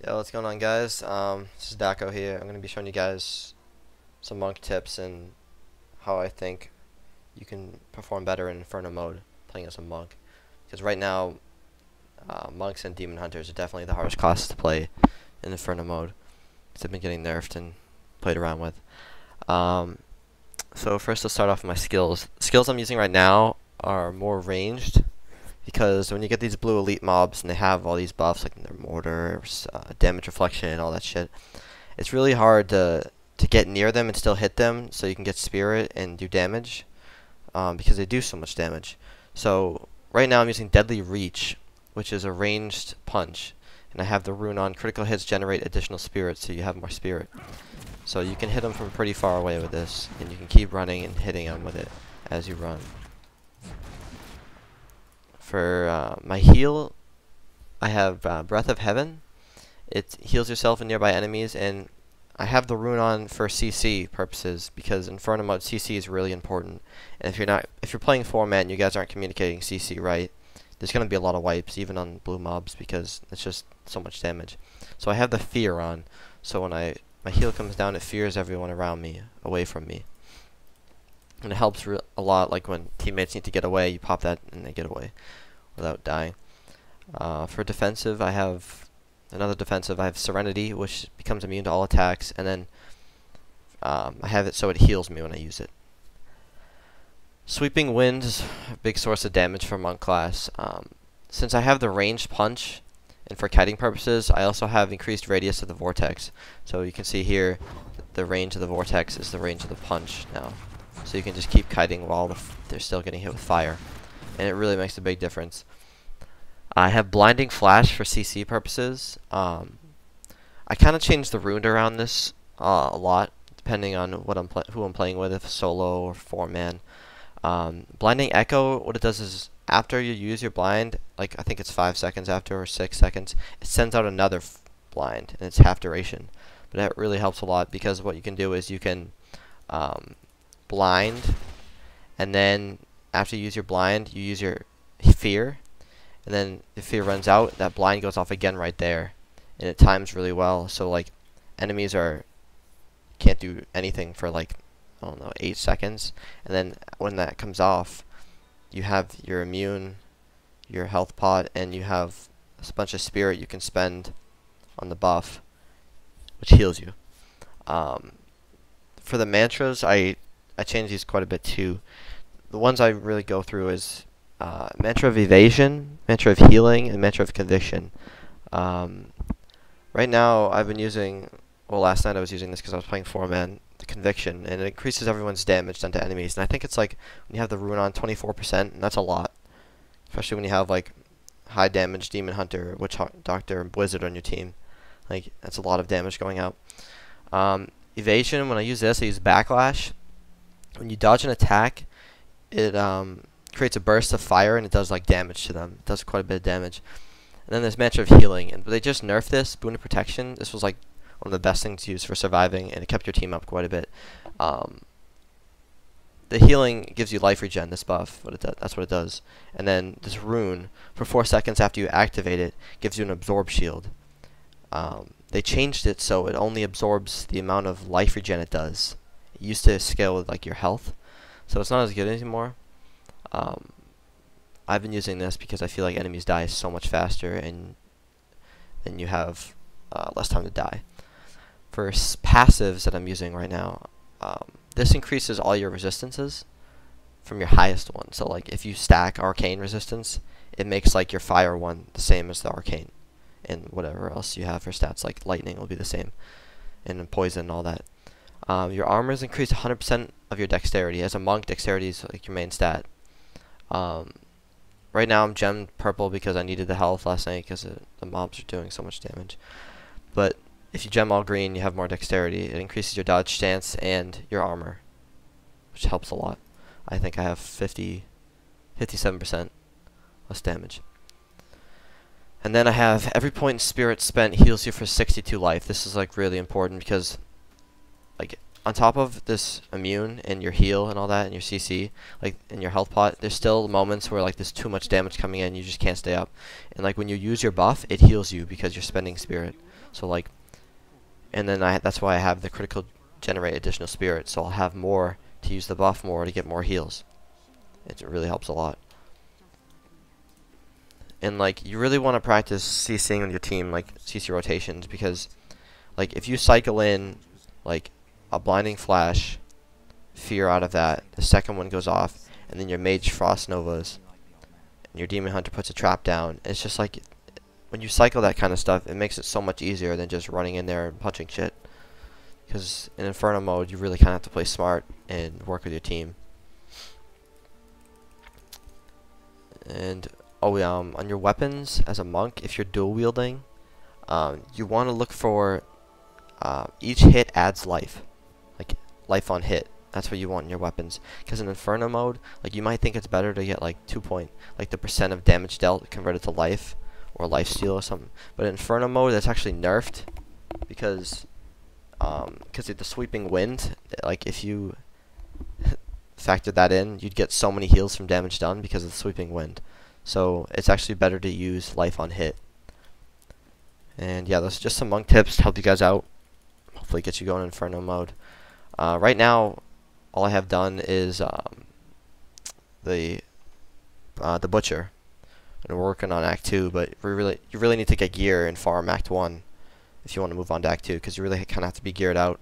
Yo, what's going on, guys? This is Dahko here. I'm going to be showing you guys some monk tips and how I think you can perform better in Inferno mode playing as a monk. Because right now, monks and demon hunters are definitely the hardest classes to play in Inferno mode. Because they've been getting nerfed and played around with. So first, let's start off with my skills. The skills I'm using right now are more ranged. Because when you get these blue elite mobs and they have all these buffs like their mortar, damage reflection, and all that shit, it's really hard to get near them and still hit them so you can get spirit and do damage because they do so much damage. So right now I'm using Deadly Reach, which is a ranged punch, and I have the rune on critical hits generate additional spirit, so you have more spirit. So you can hit them from pretty far away with this, and you can keep running and hitting them with it as you run. For my heal, I have Breath of Heaven. It heals yourself and nearby enemies, and I have the rune on for CC purposes because in Inferno mode CC is really important. And if you're playing 4-man and you guys aren't communicating CC right, there's gonna be a lot of wipes even on blue mobs because it's just so much damage. So I have the fear on, so when my heal comes down, it fears everyone around me away from me. And it helps a lot, like when teammates need to get away, you pop that and they get away without dying. For defensive, I have another defensive. I have Serenity, which becomes immune to all attacks, and then I have it so it heals me when I use it. Sweeping Wind is a big source of damage for monk class. Since I have the ranged punch, and for kiting purposes, I also have increased radius of the vortex. So you can see here, the range of the vortex is the range of the punch now. So you can just keep kiting while they're still getting hit with fire. And it really makes a big difference. I have Blinding Flash for CC purposes. I kind of changed the rune around this a lot, depending on who I'm playing with, if solo or 4-man. Blinding Echo, what it does is, after you use your blind, like I think it's 5 seconds after or 6 seconds, it sends out another blind, and it's half duration. But that really helps a lot because what you can do is you can blind, and then after you use your blind, you use your fear, and then if fear runs out, that blind goes off again right there, and it times really well. So like enemies can't do anything for like, I don't know, 8 seconds, and then when that comes off, you have your immune, your health pot, and you have a bunch of spirit you can spend on the buff, which heals you. For the mantras, I change these quite a bit too. The ones I really go through is Mantra of Evasion, Mantra of Healing, and Mantra of Conviction. Right now, I've been using, well, last night I was using this because I was playing 4-man, the Conviction, and it increases everyone's damage done to enemies. And I think it's like, when you have the rune on 24%, and that's a lot. Especially when you have like high damage Demon Hunter, Witch Doctor, and Wizard on your team. Like, that's a lot of damage going out. Evasion, when I use this, I use Backlash. When you dodge an attack, it creates a burst of fire and it does like damage to them. It does quite a bit of damage. And then there's Mantra of Healing, and they just nerfed this. Boon of Protection. This was like one of the best things to use for surviving, and it kept your team up quite a bit. The healing gives you life regen. This buff, that's what it does. And then this rune, for 4 seconds after you activate it, gives you an absorb shield. They changed it so it only absorbs the amount of life regen it does. It used to scale with like your health, so it's not as good anymore. I've been using this because I feel like enemies die so much faster, and then you have less time to die. For passives that I'm using right now, this increases all your resistances from your highest one. So like if you stack arcane resistance, it makes like your fire one the same as the arcane, and whatever else you have for stats like lightning will be the same, and poison and all that. Your armor is increased 100% of your dexterity. As a monk, dexterity is like your main stat. Right now I'm gemmed purple because I needed the health last night because the mobs are doing so much damage. But if you gem all green, you have more dexterity. It increases your dodge stance and your armor, which helps a lot. I think I have 57% less damage. And then I have every point in spirit spent heals you for 62 life. This is like really important because like on top of this immune and your heal and all that and your CC, like in your health pot, there's still moments where like there's too much damage coming in, you just can't stay up. And like when you use your buff, it heals you because you're spending spirit. So like, and then that's why I have the critical generate additional spirit. So I'll have more to use the buff more to get more heals. It really helps a lot. And like you really want to practice CCing on your team, like CC rotations, because like if you cycle in like a blinding flash, fear out of that, the second one goes off, and then your mage frost novas, and your demon hunter puts a trap down. It's just like when you cycle that kind of stuff, it makes it so much easier than just running in there and punching shit. Because in Inferno mode, you really kind of have to play smart and work with your team. And on your weapons as a monk, if you're dual wielding, you want to look for each hit adds life. Like life on hit. That's what you want in your weapons. Because in Inferno mode, like you might think it's better to get like like the percent of damage dealt converted to life or life steal or something. But in Inferno mode, that's actually nerfed because of the sweeping wind. Like if you factor that in, you'd get so many heals from damage done because of the sweeping wind. So it's actually better to use life on hit. And yeah, those are just some monk tips to help you guys out. Hopefully get you going in Inferno mode. Right now, all I have done is the Butcher. And we're working on Act 2, but you really need to get gear and farm Act 1 if you want to move on to Act 2, because you really kind of have to be geared out,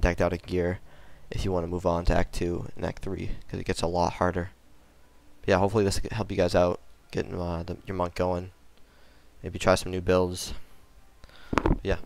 decked out of gear, if you want to move on to Act 2 and Act 3, because it gets a lot harder. But yeah, hopefully this will help you guys out, getting your monk going. Maybe try some new builds. But yeah.